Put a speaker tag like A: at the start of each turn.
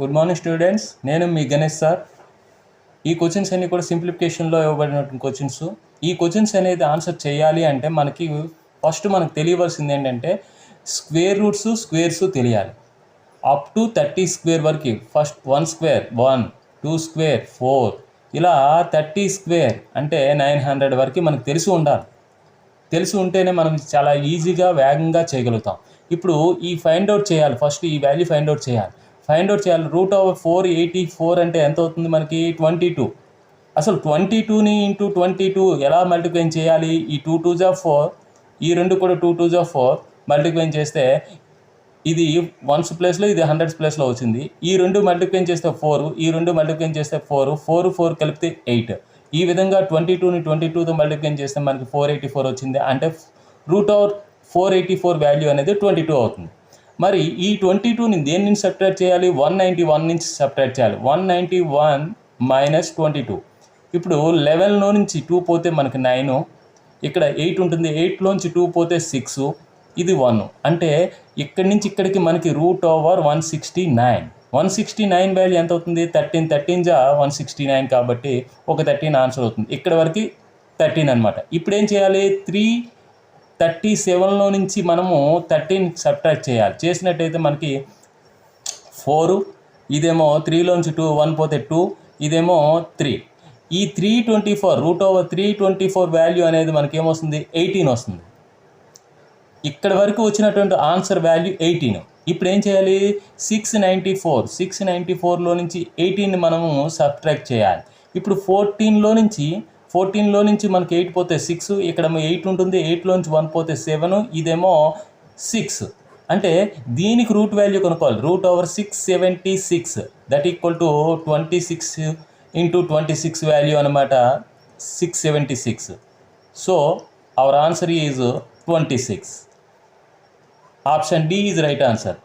A: Good morning students, నేను మీ Ganesh sir. ఈ questions అన్నీ కూడా సింప్లిఫికేషన్లో ఇవ్వబడినటువంటి క్వశ్చన్స్. ఈ క్వశ్చన్స్ అనేది ఆన్సర్ చేయాలి అంటే మనకి ఫస్ట్ మనకు తెలియవలసింది ఏంటంటే స్క్వేర్స్ తెలియాలి. అప్ టు 30 స్క్వేర్ వరకు ఫస్ట్ 1 స్క్వేర్ 1, 2 స్క్వేర్ 4, ఇలా 30 స్క్వేర్ అంటే 900 వరకు మనకు తెలిసి ఉండాలి. తెలిసి ఉంటేనే మనం చాలా ఈజీగా వేగంగా చేయగలుగుతాం. ఇప్పుడు ఈ ఫైండ్ అవుట్ చేయాలి. ఫస్ట్ ఈ వాల్యూ ఫైండ్ అవుట్ చేయాలి. √484 అంటే ఎంత అవుతుంది మనకి? 22. అసలు 22ని ఇంటూ 22 ఎలా మల్టిప్లై చేయాలి? ఈ 2 2 జా 4, ఈ రెండు కూడా 2 2 జా 4 మల్టిప్లై చేస్తే ఇది 1s ప్లేస్లో ఇది 100s ప్లేస్లో వచ్చింది. ఈ రెండు మల్టిప్లై చేస్తే 4, ఈ రెండు మల్టిప్లై చేస్తే 4, 4 కలిపితే 8. ఈ విధంగా 22ని 22తో మల్టిప్లై చేస్తే మనకి 484 వచ్చింది. అంటే √484 వాల్యూ అనేది 22 అవుతుంది. మరి ఈ 22ని దేని నుంచి సబ్ట్రాక్ట్ చేయాలి? 191 నుంచి సబ్ట్రాక్ట్ చేయాలి. 191 - 22. ఇప్పుడు 11లో నుంచి 2 పోతే మనకి 9, ఇక్కడ 8 ఉంటుంది. 8లోంచి 2 పోతే 6, ఇది 1. అంటే ఇక్కడి నుంచి ఇక్కడికి మనకి √169. 169 వాల్యూ ఎంత అవుతుంది? 13. 13 జా 169 కాబట్టి ఒక 13 ఆన్సర్ అవుతుంది. ఇక్కడ వరకు 13 అనమాట. ఇప్పుడు ఏం చేయాలి? 337లో నుంచి మనము 13 సబ్ట్రాక్ట్ చేయాలి. చేసినట్టయితే మనకి 4, ఇదేమో 3లోంచి 1 పోతే 2, ఇదేమో 3. ఈ 324 వాల్యూ అనేది మనకి ఏమొస్తుంది? 18 వస్తుంది. ఇక్కడ వరకు వచ్చినటువంటి ఆన్సర్ వాల్యూ 18. ఇప్పుడు ఏం చేయాలి? 694లో నుంచి 18ని మనము సబ్ట్రాక్ట్ చేయాలి. ఇప్పుడు 14లో నుంచి మనకి 8 పోతే 6, ఇక్కడ 8 ఉంటుంది. 8లోంచి 1 పోతే 7, ఇదేమో 6. అంటే దీనికి రూట్ వాల్యూ కనుక్కోవాలి. √676 దట్ ఈక్వల్ టు 26 × 26 వాల్యూ అనమాట 676. So our answer is 26. Option D is right answer.